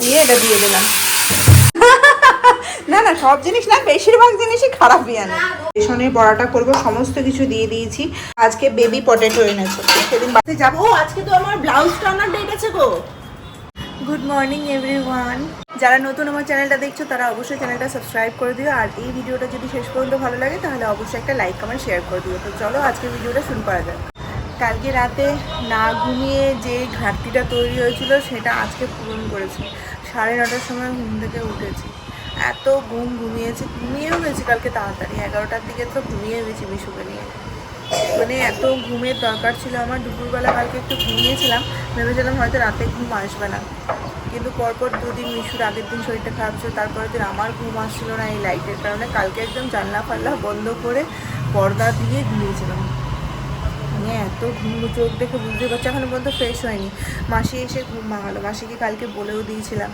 দিয়ে এটা দিয়ে দিলাম। না না, সব জিনিস না, বেশিরভাগ জিনিসই খারাপই আনে। বেসনের বড়াটা করবো, সমস্ত কিছু দিয়ে দিয়েছি। আজকে বেবি পটেটো এনেছে, সেদিন বাড়িতে যাবো। ও আজকে তো আমার ব্লাউজ টানার ডেট আছে গো। Good morning everyone. যারা নতুন আমার চ্যানেলটা দেখছো তারা অবশ্যই চ্যানেলটা সাবস্ক্রাইব করে দিও, আর এই ভিডিওটা যদি শেষ পর্যন্ত ভালো লাগে তাহলে অবশ্যই একটা লাইক কমেন্ট শেয়ার করে দিও। তো চলো আজকে ভিডিওটা শুরু করা যাক। কালকে রাতে না ঘুমিয়ে যে ঘাটতিটা তৈরি হয়েছিল সেটা আজকে পূরণ করেছি। 9:30টার সময় ঘুম থেকে উঠেছি, এত ঘুমিয়েও গেছি কালকে তাড়াতাড়ি। 11টার দিকে তো ঘুমিয়ে গেছি বিশুকে নিয়ে। মানে এত ঘুমের দরকার ছিল আমার। দুপুরবেলা কালকে একটু ঘুমিয়েছিলাম, ভেবেছিলাম হয়তো রাতে ঘুম আসবে না, কিন্তু পরপর দুদিন মিশুর আগের দিন শরীরটা খারাপ ছিল, তারপরের দিন আমার ঘুম আসছিল না এই লাইটের কারণে। কালকে একদম জানলা ফাল্লা বন্ধ করে পর্দা দিয়ে ঘুমিয়েছিলাম। মানে এত ঘুম, চোখ দেখে বুঝতে পারছি এখনো পর্যন্ত ফ্রেশ হয়নি। মাসি এসে ঘুম ভাঙালো। মাসিকে কালকে বলেও দিয়েছিলাম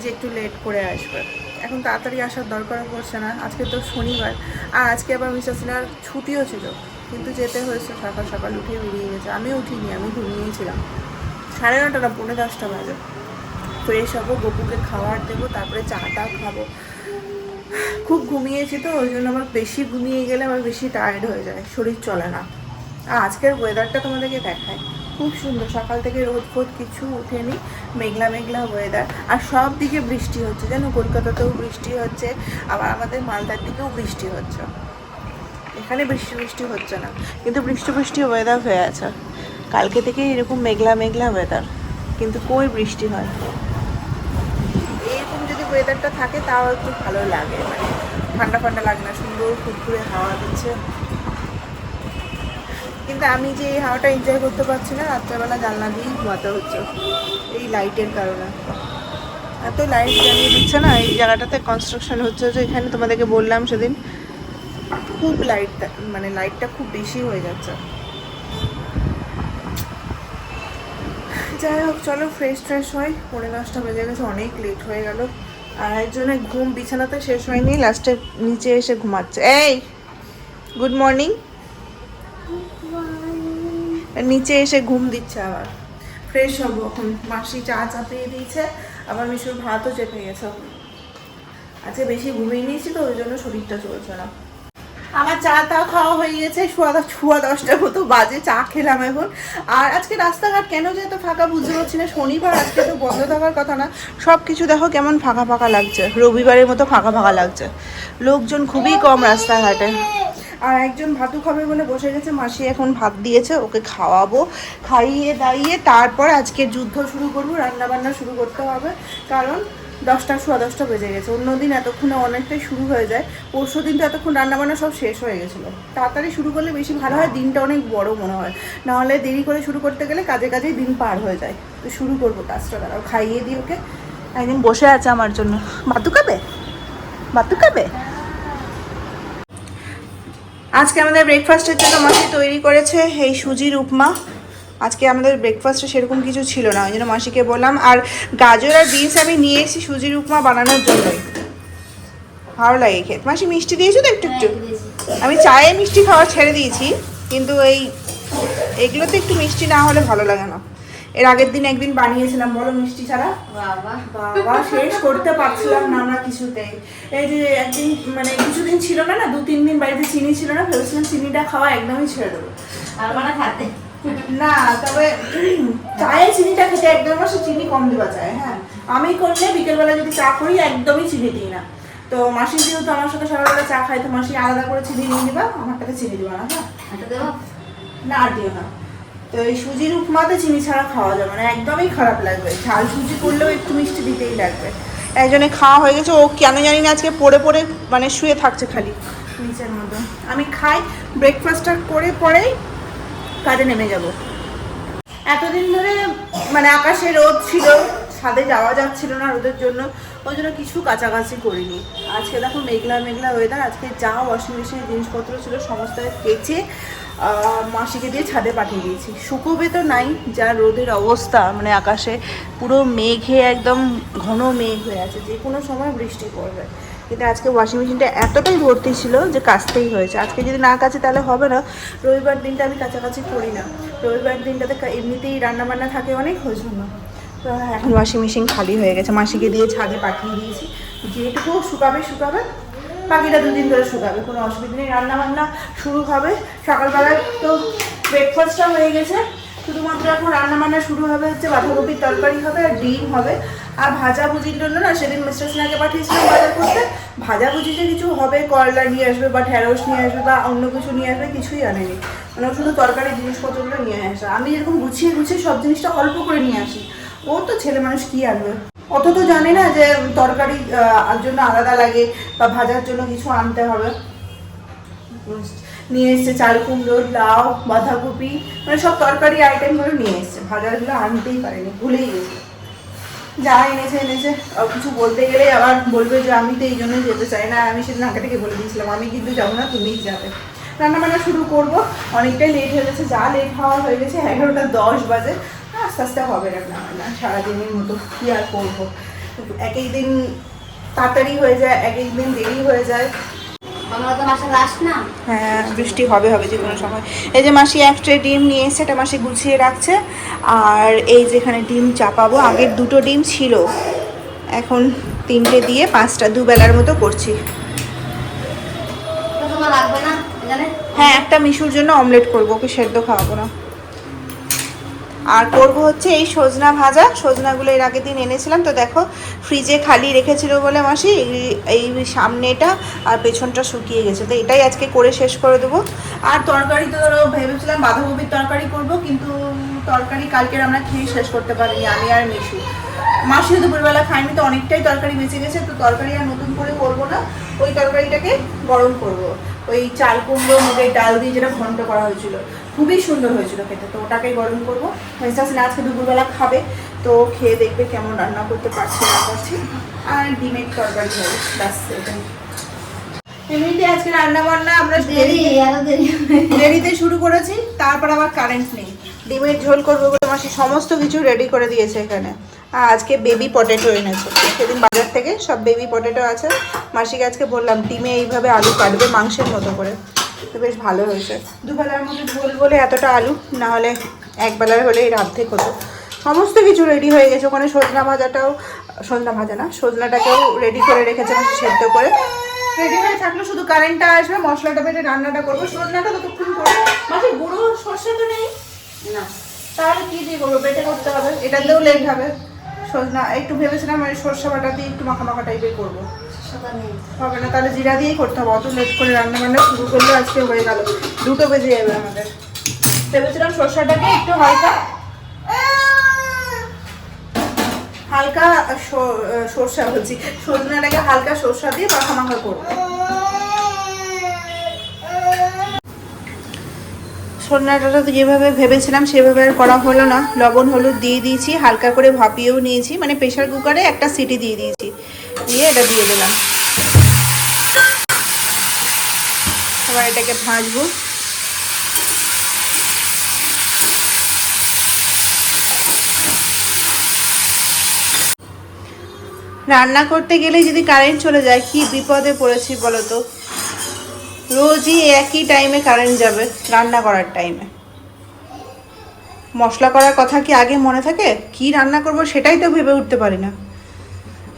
যে একটু লেট করে আসবে, এখন তাড়াতাড়ি আসার দরকারও পড়ছে না। আজকে তো শনিবার, আর আজকে আবার মিস্টার সিনহার ছুটিও ছিল, কিন্তু যেতে হয়েছে। সকাল সকাল উঠে বেরিয়ে গেছে, আমিও উঠিনি, আমি ঘুমিয়েছিলাম। 9:30 না 9:45 বাজে। ফ্রেশ হবো, গপুকে খাবার দেবো, তারপরে চাটা খাবো। খুব ঘুমিয়েছি তো, ওই জন্য আমার বেশি ঘুমিয়ে গেলে আমার বেশি টায়ার্ড হয়ে যায়, শরীর চলে না। আর আজকের ওয়েদারটা তোমাদেরকে দেখায়, খুব সুন্দর। সকাল থেকে রোদ ফোদ কিছু উঠেনি, মেঘলা মেঘলা ওয়েদার। আর সব দিকে বৃষ্টি হচ্ছে, যেন কলকাতাতেও বৃষ্টি হচ্ছে, আবার আমাদের মালদার দিকেও বৃষ্টি হচ্ছে। এখানে বৃষ্টি হচ্ছে না, কিন্তু বৃষ্টি ওয়েদার হয়ে আছে কালকে থেকে। এরকম মেঘলা মেঘলা ওয়েদার, কিন্তু কই বৃষ্টি হয়। এরকম যদি ওয়েদারটা থাকে তাও একটু ভালো লাগে, মানে ঠান্ডা ঠান্ডা লাগে না, সুন্দর ফুরফুরে হাওয়া দিচ্ছে। কিন্তু আমি যে এই হাওয়াটা এনজয় করতে পারছি না, রাত্রেবেলা জানলা দিয়েই ঘুমাতে হচ্ছে এই লাইটের কারণে। এত লাইট জ্বালিয়ে দিচ্ছে না, এই জায়গাটাতে কনস্ট্রাকশন হচ্ছে যে এখানে, তোমাদেরকে বললাম সেদিন, খুব মানে লাইটটা খুব বেশি হয়ে যাচ্ছে। যাই হোক, চলো ফ্রেশ হয়। 9:30 বেজে গেছে, অনেক লেট হয়ে গেল। আর একজনের ঘুম বিছানাতে শেষ হয়নি, লাস্টে নিচে এসে ঘুমাচ্ছে। এই গুড মর্নিং, নিচে এসে ঘুম দিচ্ছে। আবার ফ্রেশ হবো এখন। মাসি চা চাপিয়ে দিয়েছে, আবার মিশুর ভাতও চেপে গেছে। আজকে বেশি ঘুমিয়ে নিয়েছি তো, ওই জন্য শরীরটা চলছে না। আমার চা তা খাওয়া হয়ে গেছে, সোয়া 10টার মতো বাজে, চা খেলাম এখন। আর আজকে রাস্তাঘাট কেন যে এত ফাঁকা বুঝতে পারছি না। শনিবার, আজকে তো বন্ধ থাকার কথা না। সব কিছু দেখো কেমন ফাঁকা ফাঁকা লাগছে, রবিবারের মতো ফাঁকা ফাঁকা লাগছে। লোকজন খুবই কম রাস্তাঘাটে। আর একজন ভাতু খাবে বলে বসে গেছে, মাসি এখন ভাত দিয়েছে, ওকে খাওয়াবো। খাইয়ে দাইয়ে তারপর আজকে যুদ্ধ শুরু করবো, রান্নাবান্না শুরু করতে হবে। কারণ সোয়া 10টা বেজে গেছে। অন্যদিন এতক্ষণে অনেকটাই শুরু হয়ে যায়, পরশু দিন তো এতক্ষণ রান্নাবান্না সব শেষ হয়ে গেছিলো। তাড়াতাড়ি শুরু করলে বেশি ভালো হয়, দিনটা অনেক বড় মনে হয়। নাহলে দেরি করে শুরু করতে গেলে কাজেই দিন পার হয়ে যায়। তো শুরু করবো কাজটা, দাঁড়াও খাইয়ে দিই ওকে। একদিন বসে আছে আমার জন্য। ভাতু খাবে। আজকে আমাদের ব্রেকফাস্টের জন্য মাসি তৈরি করেছে এই সুজির উপমা। আজকে আমাদের ব্রেকফাস্টে সেরকম কিছু ছিল না, ওই জন্য মাসিকে বললাম। আর গাজর আর বিনস আমি নিয়ে এসেছি সুজির উপমা বানানোর জন্যই, ভালো লাগে খেতে। মাসি মিষ্টি দিয়েছো তো একটু একটু? আমি চায়ে মিষ্টি খাওয়া ছেড়ে দিয়েছি, কিন্তু এইগুলোতে একটু মিষ্টি না হলে ভালো লাগে না। এর আগের দিন একদিন বানিয়েছিলাম, বলো, মিষ্টি ছাড়া। বাবা শেষ করতে পারছিলাম না আমরা কিছুতেই। এই যে একদিন, মানে কিছুদিন ছিল না, 2-3 দিন বাড়িতে চিনি ছিল না, ভেবেছিলাম চিনিটা খাওয়া একদমই ছেড়ে দেবো। খাতে না, তবে চায়ে চিনিটা খেতে একদম, সে চিনি কম দেওয়া চায়। হ্যাঁ, আমি করলে বিকেলবেলা যদি চা করি একদমই চিনি দিই না। তো মাসি যেহেতু আমার সাথে সকালবেলা চা খাই, তো মাসি আলাদা করে চিনি নিয়ে দিবা, আমারটাতে চিনি দিবা না। হ্যাঁ না, আর দিও না। তো এই সুজির উপমাতে চিনি ছাড়া খাওয়া যাবে না, একদমই খারাপ লাগবে। ঝাল সুজি করলেও একটু মিষ্টি দিতেই লাগবে। একজনে খাওয়া হয়ে গেছে, ও কেন জানি না আজকে পড়ে মানে শুয়ে থাকছে খালি নিচের মধ্যে। আমি খাই, ব্রেকফাস্টটা করে পরেই কাজে নেমে যাব। এতদিন ধরে মানে আকাশে রোদ ছিল, ছাদে যাওয়া যাচ্ছিল না রোদের জন্য, ওই জন্য কিছু কাছাকাছি করিনি। আজকে দেখো মেঘলা মেঘলা ওয়েদার। আজকে যা ওয়াশিং মেশিনের জিনিসপত্র ছিল সমস্ত কেচে মাসিকে দিয়ে ছাদে পাঠিয়ে দিয়েছি। শুকোবে তো নাই, যা রোদের অবস্থা, মানে আকাশে পুরো মেঘে একদম ঘন মেঘ হয়ে আছে, যে কোনো সময় বৃষ্টি পড়বে। কিন্তু আজকে ওয়াশিং মেশিনটা এতটাই ভর্তি ছিল যে কাচতেই হয়েছে। আজকে যদি না কাচে তাহলে হবে না। রবিবার দিনটা আমি কাছাকাছি করি না, রবিবার দিনটাতে এমনিতেই রান্নাবান্না থাকে অনেক, ওই জন্য। এখন ওয়াশিং মেশিন খালি হয়ে গেছে, মাসিকে দিয়ে ছাদে পাঠিয়ে দিয়েছি, যেটুকু শুকাবে বাকিটা 2 দিন ধরে শুকাবে, কোনো অসুবিধা নেই। রান্না বান্না শুরু হবে সকালবেলায়, তো ব্রেকফাস্টটা হয়ে গেছে, শুধুমাত্র এখন রান্না বান্না শুরু হবে হচ্ছে বাঁধাকপির তরকারি হবে আর ডিম হবে। আর ভাজাভুজির জন্য না সেদিন মিস্টার সিনহাকে পাঠিয়েছিলাম বাজার করতে, ভাজাভুজিতে কিছু হবে, করলা নিয়ে আসবে বা ঢেঁড়স নিয়ে আসবে বা অন্য কিছু নিয়ে আসবে, কিছুই আনেনি, মানে শুধু তরকারি জিনিসপত্রগুলো নিয়ে আসে। আমি এরকম গুছিয়ে সব জিনিসটা অল্প করে নিয়ে আসি, ও তো ছেলে মানুষ কি আনবে, অত তো জানে না যে তরকারি জন্য আলাদা লাগে বা ভাজার জন্য কিছু আনতে হবে। নিয়ে এসছে চাল কুমড়ো, লাউ, বাঁধাকপি, মানে সব তরকারি আইটেমগুলো নিয়ে এসছে, ভাজারগুলো আনতেই পারেনি, ভুলেই গেছে। যা এনেছে কিছু বলতে গেলে আবার বলবে যে আমি তো এই জন্যই যেতে চাই না, আমি সেদিন আগে থেকে বলে দিয়েছিলাম আমি কিন্তু যাবো না, তুমিই যাবে। রান্নাবান্না শুরু করবো, অনেকটাই লেট হয়ে গেছে, যা লেট হওয়া হয়ে গেছে, 11:10 বাজে, আস্তে আস্তে হবে রান্নাবান্না সারাদিনের মতো, কী আর করবো। এক এক দিন তাড়াতাড়ি হয়ে যায়, এক এক দিন দেরি হয়ে যায়। হ্যাঁ, বৃষ্টি হবে যে কোনো সময়। এই যে মাসি এক ট্রে ডিম নিয়ে এসে, এটা মাসি গুছিয়ে রাখছে। আর এই যেখানে ডিম চাপাবো, আগের 2টো ডিম ছিল, এখন 3টে দিয়ে 5টা, 2 বেলার মতো করছি। হ্যাঁ, একটা মিশুর জন্য অমলেট করবো, ওকে সেদ্ধ খাওয়াবো না। আর করব হচ্ছে এই সজনা ভাজা, সজনাগুলো এর আগের দিন এনেছিলাম, তো দেখো ফ্রিজে খালি রেখেছিল বলে মাসি এই সামনেটা আর পেছনটা শুকিয়ে গেছে, তো এটাই আজকে করে শেষ করে দেবো। আর তরকারি তো ভেবেছিলাম বাঁধাকপির তরকারি করব, কিন্তু তরকারি কালকের আমরা খেয়ে শেষ করতে পারিনি, আমি আর মিশু। মাসিও দুপুরবেলা খাইনি, তো অনেকটাই তরকারি বেঁচে গেছে, তো তরকারি আর নতুন করে করবো না, ওই তরকারিটাকে গরম করব। ওই চাল কুমড়ো মুগের ডাল দিয়ে যেটা ঘন্ট করা হয়েছিল, খুবই সুন্দর হয়েছিল খেতে, তো ওটাকেই গরম করবো। মিস্টার সিনহা আজকে দুপুরবেলা খাবে, তো খেয়ে দেখবে কেমন রান্না করতে পারছি না পারছি। আর ডিমের তরকারি হবে, ব্যাস এটাই। এমনিতে আজকে রান্না বান্না আমরা দেরিতে শুরু করেছি, তারপর আবার কারেন্ট নেই। ডিমের ঝোল করবো বলে মাসি সমস্ত কিছু রেডি করে দিয়েছে এখানে। আর আজকে বেবি পটেটো এনেছে, সেদিন বাজার থেকে সব বেবি পটেটো আছে। মাসিকে আজকে বললাম ডিমে এইভাবে আলু কাটবে মাংসের মতো করে, তো বেশ ভালো হয়েছে। দুবেলার মধ্যে ঝোল বলে এতটা আলু, না হলে একবেলার হলে এর অর্ধেক হতো। সমস্ত কিছু রেডি হয়ে গেছে, ওখানে সজনাটাকেও রেডি করে রেখেছে মাসি সেদ্ধ করে। রেডি হয়ে থাকলো, শুধু কারেন্টটা আসবে, মশলাটা বেটে রান্নাটা করবো। সজনাটা ততক্ষণ করে মাসি গুঁড়ো সর্ষে তো নেই না, তাহলে কি দিয়ে করবো, বেটে করতে হবে, এটাতেও লেট হবে। সজনা একটু ভেবেছিলাম মানে সর্ষে বাটা দিয়ে একটু মাখা মাখা টাইপের করবো, হবে না, তাহলে জিরা দিয়েই করতে হবে। অত লেট করে রান্না বান্না শুরু করলে আজকে হয়ে গেল 2টো বেজে যাবে আমাদের। ভেবেছিলাম সর্ষাটাকে একটু হালকা সর্ষা বলছি, সজনাটাকে হালকা সর্ষা দিয়ে মাখা মাখা করবো। সজনাটা তো যেভাবে ভেবেছিলাম সেভাবে আর করা হলো না। লবণ হলুদ দিয়ে দিয়েছি, হালকা করে ভাপিয়েও নিয়েছি, মানে প্রেশার কুকারে একটা সিটি দিয়ে দিয়েছি, দিয়ে এটা দিয়ে দিলাম। এবার এটাকে ভাজবো। রান্না করতে গেলে যদি কারেন্ট চলে যায় কি বিপদে পড়েছি বলো তো। রোজই একই টাইমে কারেন্ট যাবে, রান্না করার টাইমে। মশলা করার কথা কি আগে মনে থাকে, কি রান্না করব সেটাই তো ভেবে উঠতে পারি না।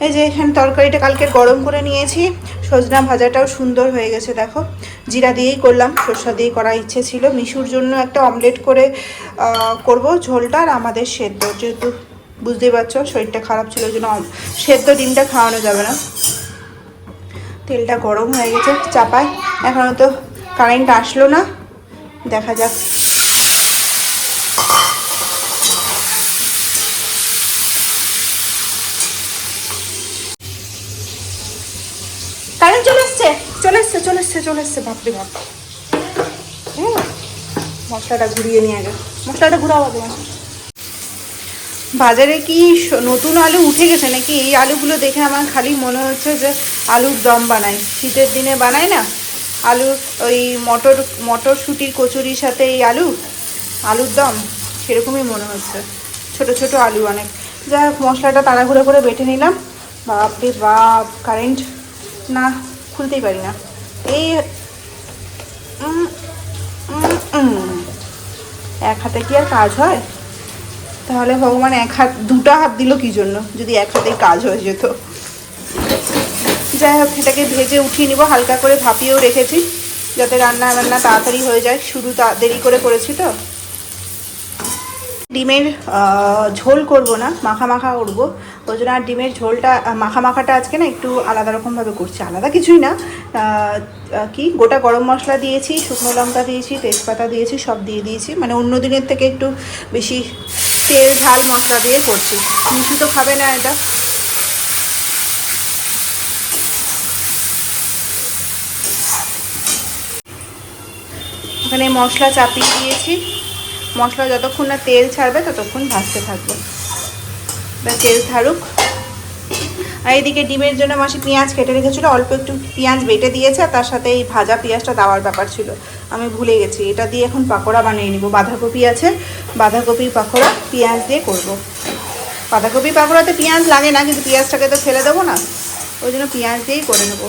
এই যে এখানে তরকারিটা কালকে গরম করে নিয়েছি, সজনা ভাজাটাও সুন্দর হয়ে গেছে দেখো, জিরা দিয়েই করলাম, সরষা দিয়ে করার ইচ্ছে ছিল। মিশুর জন্য একটা অমলেট করে করব ঝোলটা, আর আমাদের সেদ্ধ, যেহেতু বুঝতেই পারছো শরীরটা খারাপ ছিল, ওই জন্য সেদ্ধ ডিমটা খাওয়ানো যাবে না। তেলটা গরম হয়ে গেছে চাপায়, এখনও তো কারেন্ট আসলো না, দেখা যাক। কারেন্ট চলে এসছে বাপরে বাপ। মশলাটা ঘুরিয়ে নিয়ে আগে, মশলাটা ঘুরাবো তোমার। বাজারে কি নতুন আলু উঠে গেছে নাকি? এই আলুগুলো দেখে আমার খালি মনে হচ্ছে যে আলুর দম বানাই, শীতের দিনে বানাই না আলু, ওই মটরশুঁটির কচুরির সাথে এই আলুর দম, সেরকমই মনে হচ্ছে। ছোট ছোট আলু অনেক। যাই হোক, মশলাটা তাড়াহুড়ো করে বেটে নিলাম। বাপরে বাপ, কারেন্ট না খুলতেই পারি না। এই এক হাতে কি আর কাজ হয়? তাহলে ভগবান এক হাত দুটো হাত দিল কি জন্য, যদি এক হাতেই কাজ হয়ে যেত। যাই হোক, এটাকে ভেজে উঠিয়ে নিব, হালকা করে ভাপিয়েও রেখেছি যাতে রান্না তাড়াতাড়ি হয়ে যায়, শুরু দেরি করে করেছি তো। ডিমের ঝোল করব না, মাখা মাখা করবো, ওই জন্য আর ডিমের ঝোলটা মাখাটা আজকে না একটু আলাদা রকমভাবে করছি। আলাদা কিছুই না, কি গোটা গরম মশলা দিয়েছি, শুকনো লঙ্কা দিয়েছি, তেজপাতা দিয়েছি, সব দিয়ে দিয়েছি, মানে অন্য দিনের থেকে একটু বেশি তেল ঝাল মশলা দিয়ে করছি। মিঠু তো খাবে না এটা। এখানে মশলা চাপিয়ে দিয়েছি, মশলা যতক্ষণ না তেল ছাড়বে ততক্ষণ ভাজতে থাকবো, তেল ছাড়ুক। আর এইদিকে ডিমের জন্য মাসি পেঁয়াজ কেটে রেখেছিলো, অল্প একটু পেঁয়াজ বেটে দিয়েছে, আর তার সাথে এই ভাজা পেঁয়াজটা দেওয়ার ব্যাপার ছিল, আমি ভুলে গেছি। এটা দিয়ে এখন পাকোড়া বানিয়ে নিব। বাঁধাকপি আছে, বাঁধাকপির পাকোড়া পেঁয়াজ দিয়ে করব। বাঁধাকপি পাকোড়াতে পেঁয়াজ লাগে না, কিন্তু পেঁয়াজটাকে তো ফেলে দেবো না, ওই জন্য পেঁয়াজ দিয়েই করে নেবো।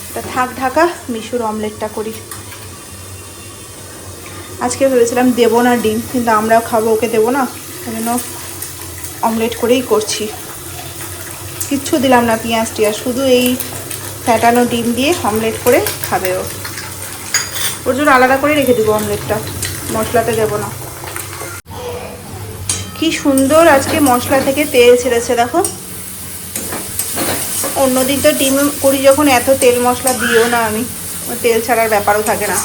এটা থাক ঢাকা, মিশুর অমলেটটা করি। আজকে ভেবেছিলাম দেবো না ডিম, কিন্তু আমরাও খাবো, ওকে দেবো না, সেই জন্য অমলেট করেই করছি। কিচ্ছু দিলাম না পেঁয়াজ টিয়াজ, শুধু এই ফ্যাটানো ডিম দিয়ে অমলেট করে খাবে ও। ওর জন্য আলাদা করে রেখে দেবো অমলেটটা, মশলাতে দেবো না। কি সুন্দর আজকে মশলা থেকে তেল ছেড়েছে দেখো। অন্যদিন তো ডিম করি যখন এত তেল মশলা দিও না আমি, তেল ছাড়ার ব্যাপারও থাকে না।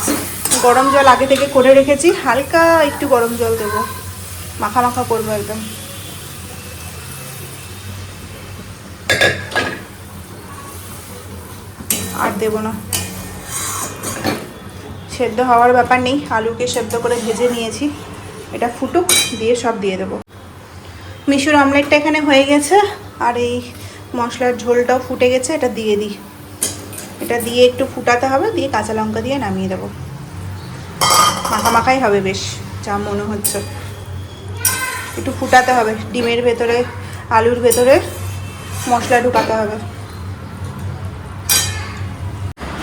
গরম জল আগে থেকে করে রেখেছি, হালকা একটু গরম জল দেবো, মাখা মাখা করবো একদম। আর দেবো না, সেদ্ধ হওয়ার ব্যাপার নেই, আলুকে সেদ্ধ করে ভেজে নিয়েছি, এটা ফুটুক, দিয়ে সব দিয়ে দেবো। মিশুর অমলেটটা এখানে হয়ে গেছে, আর এই মশলার ঝোলটাও ফুটে গেছে, এটা দিয়ে দিই। এটা দিয়ে একটু ফুটাতে হবে, দিয়ে কাঁচা লঙ্কা দিয়ে নামিয়ে দেবো। মাখা মাখাই হবে বেশ, যা মনে হচ্ছে। একটু ফুটাতে হবে, ডিমের ভেতরে আলুর ভেতরে মশলা ঢুকাতে হবে।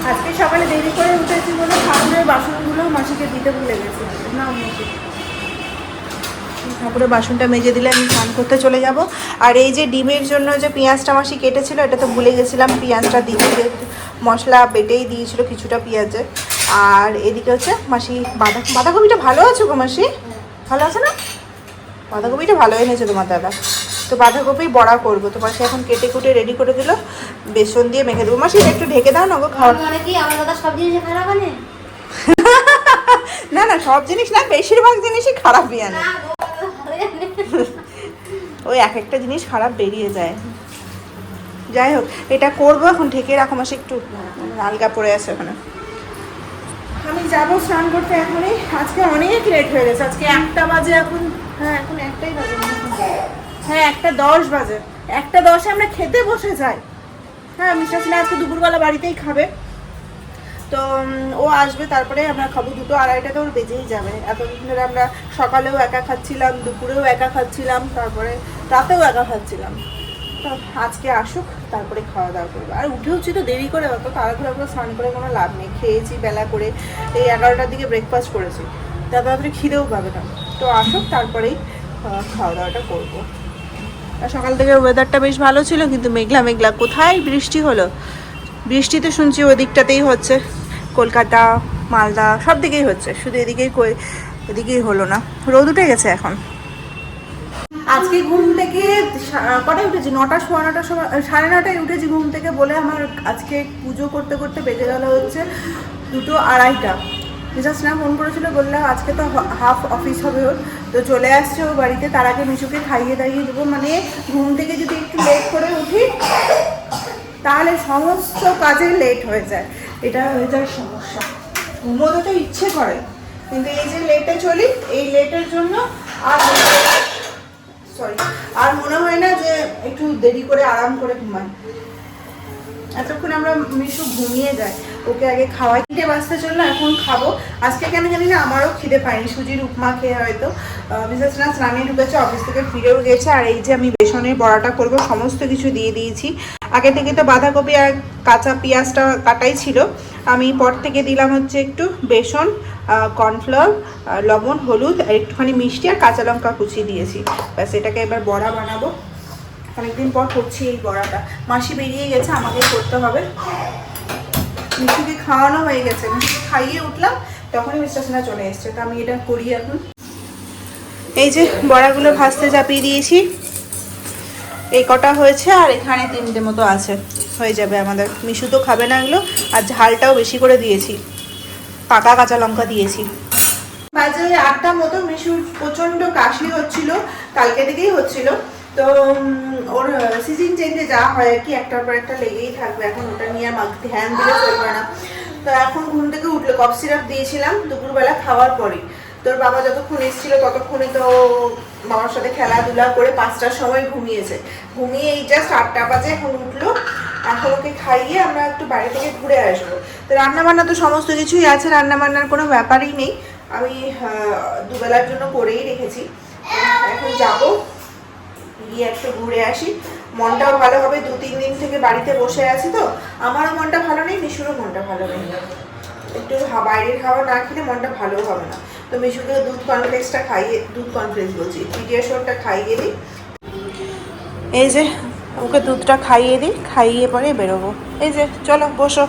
আজকে সকালে দেরি করে উঠেছি বলে ঠাকুরের বাসনগুলো মাসিকে দিতে ভুলে গেছি। না, ঠাকুরের বাসনটা মেজে দিলে আমি স্নান করতে চলে যাব। আর এই যে ডিমের জন্য যে পেঁয়াজটা মাসি কেটেছিল, এটা তো ভুলে গেছিলাম পেঁয়াজটা দিতে, মশলা বেটেই দিয়েছিল কিছুটা পেঁয়াজের। আর এদিকে হচ্ছে মাসি বাঁধাকপিটা ভালো আছে গো মাসি, ভালো আছে না? বাঁধাকপিটা ভালো এনেছে তোমার দাদা। তো বাঁধাকপি বড়া করবো, তো মাসি এখন কেটে কুটে রেডি করে দিল, বেসন দিয়ে মেখে দেবো। মাসি একটু ঢেকে দাও না গো, খাওয়া। না না, সব জিনিস না, বেশিরভাগ জিনিসই খারাপই আনে। ওই এক একটা জিনিস খারাপ বেরিয়ে যায়। যাই হোক, এটা করবো এখন, ঢেকে রাখো মাসি, একটু আলগা পড়ে আছে ওখানে। আমি যাবো স্নান করতে এখনই, আজকে অনেক লেট হয়ে গেছে। আজকে 1টা বাজে এখন, হ্যাঁ এখন 1টাই বাজে, হ্যাঁ 1:10 বাজে। 1:10-এ আমরা খেতে বসে যাই। হ্যাঁ, মিস্টার সিনহা আজকে দুপুরবেলা বাড়িতেই খাবে, তো ও আসবে, তারপরে আমরা খাবো। 2-2:30 ওর বেজেই যাবে। এতদিন ধরে আমরা সকালেও একা খাচ্ছিলাম, দুপুরেও একা খাচ্ছিলাম, তারপরে রাতেও একা খাচ্ছিলাম। তো আজকে আসুক, তারপরে খাওয়া দাওয়া করবো। আর উঠেওছি তো দেরি করে, অত তাড়াতাড়ি স্নান করে কোনো লাভ নেই। খেয়েছি বেলা করে, এই 11টার দিকে ব্রেকফাস্ট করেছি, তাড়াতাড়ি খিদেও পাবে না। তো আসুক, তারপরেই খাওয়া দাওয়াটা করবো। আর সকাল থেকে ওয়েদারটা বেশ ভালো ছিল, কিন্তু মেঘলা মেঘলা, কোথায় বৃষ্টি হলো। বৃষ্টি তো শুনছি ওদিকটাতেই হচ্ছে, কলকাতা মালদা সব দিকেই হচ্ছে, শুধু এদিকেই হলো না। রোদ উঠে গেছে এখন। আজকে ঘুম থেকে কটায় উঠেছি, 9টা, 9:15 সময়, 9:30টায় উঠেছি ঘুম থেকে, বলে আমার আজকে পুজো করতে করতে বেজে গেল হচ্ছে 2-2:30। মিসেস না ফোন করেছিল, বললাম আজকে তো হাফ অফিস হবে ওর, তো চলে আসছে ও বাড়িতে, তার আগে মিশুকে খাইয়ে দাইয়ে দেবো। মানে ঘুম থেকে যদি একটু লেট করে উঠি তাহলে সমস্ত কাজে লেট হয়ে যায়, এটা হয়ে যায় সমস্যা। ঘুমোতে তো ইচ্ছে করে, কিন্তু এই যে লেটে চলি, এই লেটের জন্য আর মনে হয় না যে একটু দেরি করে আরাম করে ঘুমাই। এতক্ষণ আমরা মিশু ঘুমিয়ে যায়, ওকে আগে খাওয়াই। 3টে বাজতে চললো, এখন খাবো। আজকে কেন জানি না আমারও খিদে পায়নি, সুজির উপমা খেয়ে হয়তো। মিসেস না স্নানে ঢুকেছে, অফিস থেকে ফিরেও গেছে। আর এই যে আমি বেসনের বড়াটা করব, সমস্ত কিছু দিয়ে দিয়েছি আগে থেকে। তো বাঁধাকপি আর কাঁচা পেঁয়াজটা কাটাই ছিল, আমি পর থেকে দিলাম হচ্ছে একটু বেসন কর্নফ্লাওয়ার, লবণ, হলুদ, আর একটুখানি মিষ্টি আর কাঁচা লঙ্কা কুচি দিয়েছি। ব্যাস এটাকে এবার বড়া বানাবো। অনেকদিন পর করছি এই বড়াটা। মাসি বেরিয়ে গেছে, আমাকেই করতে হবে। মিষ্টিকে খাওয়ানো হয়ে গেছে, মিষ্টিকে খাইয়ে উঠলাম তখনই মিস্টার সিনহা চলে এসছে। তো আমি এটা করি এখন। এই যে বড়াগুলো ভাজতে চাপিয়ে দিয়েছি, এই কটা হয়েছে আর এখানে 3টে মতো আছে, হয়ে যাবে আমাদের। মিশু তো খাবে না এগুলো, আর ঝালটাও বেশি করে দিয়েছি, পাকা কাঁচা লঙ্কা দিয়েছি। বাজে 8টার মতো। মিশুর প্রচণ্ড কাশি হচ্ছিল, কালকে থেকেই হচ্ছিল। তো ওর সিজন চেঞ্জে যা হয় আর কি, একটার পর একটা লেগেই থাকবে। এখন ওটা নিয়ে আমার ধ্যান দিলে চলবে না। তো এখন ঘুম থেকে উঠলো, কফ সিরাপ দিয়েছিলাম দুপুরবেলা খাওয়ার পরেই। তোর বাবা যতক্ষণ এসেছিল ততক্ষণে তো বাবার সাথে খেলাধুলা করে 5টার সময় ঘুমিয়েছে। ঘুমিয়ে এই জাস্ট 8টা বাজে এখন উঠলো। এখন ওকে খাইয়ে আমরা একটু বাইরে থেকে ঘুরে আসবো। তো রান্নাবান্না তো সমস্ত কিছুই আছে, রান্নাবান্নার কোনো ব্যাপারই নেই। আমি দুবেলার জন্য করেই রেখেছি। এখন যাবো, গিয়ে একটু ঘুরে আসি, মনটাও ভালো হবে। 2-3 দিন থেকে বাড়িতে বসে আছি, তো আমারও মনটা ভালো নেই, মিশুরও মনটা ভালো নেই। একটু বাইরের খাওয়া না খেলে মনটা ভালো হবে না। তো মিশুকে দুধ কর্নফ্লেক্সটা খাইয়ে, দুধ কর্নফ্লেক্স বলছি, পিডিয়াশোরটা খাইয়ে দিই। এই যে ওকে দুধটা খাইয়ে দিই, খাইয়ে পরে বেরোবো। এই যে চলো বসো।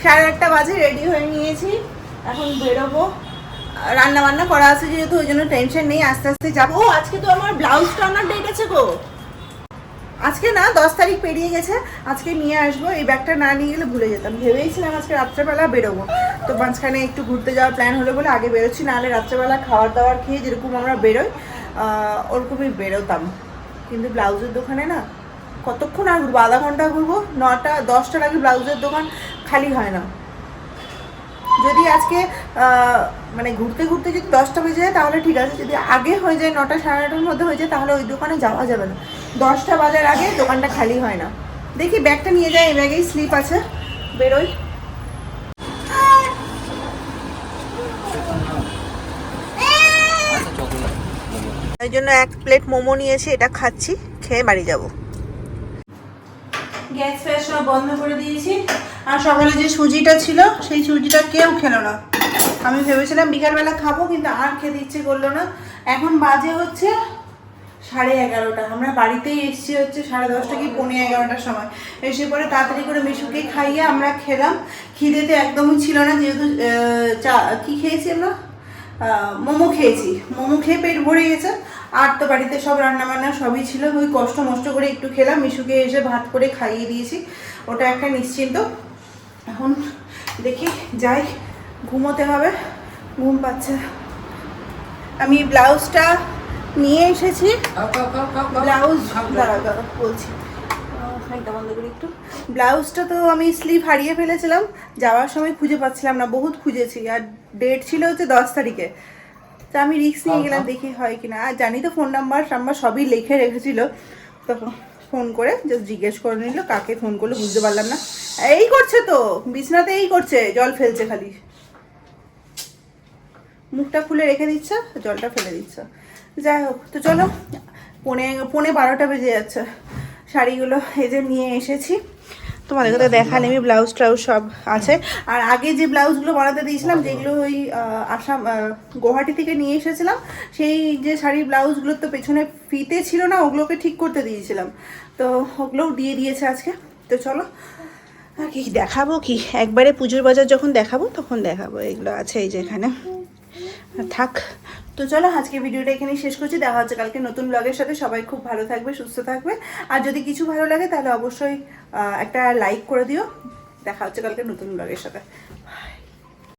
8:30 বাজে, রেডি হয়ে নিয়েছি, এখন বেরোবো। রান্না বান্না করা আছে যেহেতু, ওই জন্য টেনশন নেই, আস্তে আস্তে যাবো। ও আজকে তো আমার ব্লাউজ টানার ডেট আছে গো। আজকে না, 10 তারিখ পেরিয়ে গেছে, আজকে নিয়ে আসবো। এই ব্যাগটা না নিয়ে গেলে ভুলে যেতাম। ভেবেইছিলাম আজকে রাত্রেবেলা বেরোবো, তো মাঝখানে একটু ঘুরতে যাওয়ার প্ল্যান হলো বলে আগে বেরোচ্ছি, নাহলে রাত্রেবেলা খাওয়ার দাওয়ার খেয়ে যেরকম আমরা বেরোই ওরকমই বেরোতাম। কিন্তু ব্লাউজের দোকানে না কতক্ষণ আর ঘুরবো, আধা ঘন্টা ঘুরবো। 9টা-10টার আগে ব্লাউজের দোকান খালি হয় না। যদি আজকে মানে ঘুরতে ঘুরতে যদি 10টা বেজে যায় তাহলে ঠিক আছে, যদি আগে হয়ে যায় 9টা সাড়ে 9টার মধ্যে হয়ে যায় তাহলে ওই দোকানে যাওয়া যাবে না। 10টা বাজার আগে দোকানটা খালি হয় না। দেখি ব্যাগটা নিয়ে যাই, এই ব্যাগেই স্লিপ আছে, বেরোই। এই জন্য 1 প্লেট মোমো নিয়েছি, এটা খাচ্ছি, খেয়ে বাড়ি যাব। গ্যাস ফ্যাস সব বন্ধ করে দিয়েছি। আর সকালে যে সুজিটা ছিল সেই সুজিটা কেউ খেলো না। আমি ভেবেছিলাম বিকালবেলা খাবো, কিন্তু আর খেতে ইচ্ছে করলো না। এখন বাজে হচ্ছে 11:30। আমরা বাড়িতেই এসেছি হচ্ছে 10:30 কি 11:15টার সময়। এসে পরে তাড়াতাড়ি করে মিশুকে খাইয়ে আমরা খেলাম। খিদেতে একদমই ছিল না, যেহেতু কি খেয়েছি আমরা, মোমো খেয়েছি। মোমো খেয়ে পেট ভরে গেছে। আর তো বাড়িতে সব রান্নাবান্না সবই ছিল, ওই কষ্ট মষ্ট করে একটু খেলাম। মিশুকে এসে ভাত করে খাইয়ে দিয়েছি, ওটা একটা নিশ্চিন্ত। এখন দেখি যাই, ঘুমোতে হবে, ঘুম পাচ্ছে। আমি ব্লাউজটা নিয়ে এসেছি, ব্লাউজ দাঁড়া বলছি, খাইটা বন্ধ করি একটু। ব্লাউজটা তো আমি স্লিভ হারিয়ে ফেলেছিলাম, যাওয়ার সময় খুঁজে পাচ্ছিলাম না, বহুত খুঁজেছি। আর ডেট ছিল হচ্ছে 10 তারিখে। তা আমি রিস্ক নিয়ে গেলাম, দেখি হয় কিনা। আর জানি তো ফোন নাম্বার সবই লিখে রেখেছিল, তখন ফোন করে জাস্ট জিজ্ঞেস করে নিল কাকে ফোন করলো, বুঝতে পারলাম না। এই করছে তো বিছনাতে, এই করছে, জল ফেলছে, খালি মুখটা খুলে রেখে দিচ্ছে, জলটা ফেলে দিচ্ছে। যাই হোক, তো চলো, 11:45 বেজে যাচ্ছে। শাড়িগুলো এই যে নিয়ে এসেছি, তোমাদেরকে তো দেখালে আমি, ব্লাউজ ট্রাউজ সব আছে। আর আগে যে ব্লাউজগুলো বানাতে দিয়েছিলাম, যেগুলো ওই আসাম গুয়াহাটি থেকে নিয়ে এসেছিলাম, সেই যে শাড়ির ব্লাউজগুলো তো পেছনে ফিতে ছিল না, ওগুলোকে ঠিক করতে দিয়েছিলাম, তো ওগুলোও দিয়ে দিয়েছে আজকে। তো চলো, আর কি দেখাবো, কি একবারে পুজোর বাজার যখন দেখাবো তখন দেখাবো। এগুলো আছে এই যে এখানে, থাক। তো চলো, আজকে ভিডিওটা এখানেই শেষ করছি। দেখা হচ্ছে কালকে নতুন ব্লগের সাথে। সবাই খুব ভালো থাকবে, সুস্থ থাকবে। আর যদি কিছু ভালো লাগে তাহলে অবশ্যই একটা লাইক করে দিও। দেখা হচ্ছে কালকে নতুন ব্লগের সাথে।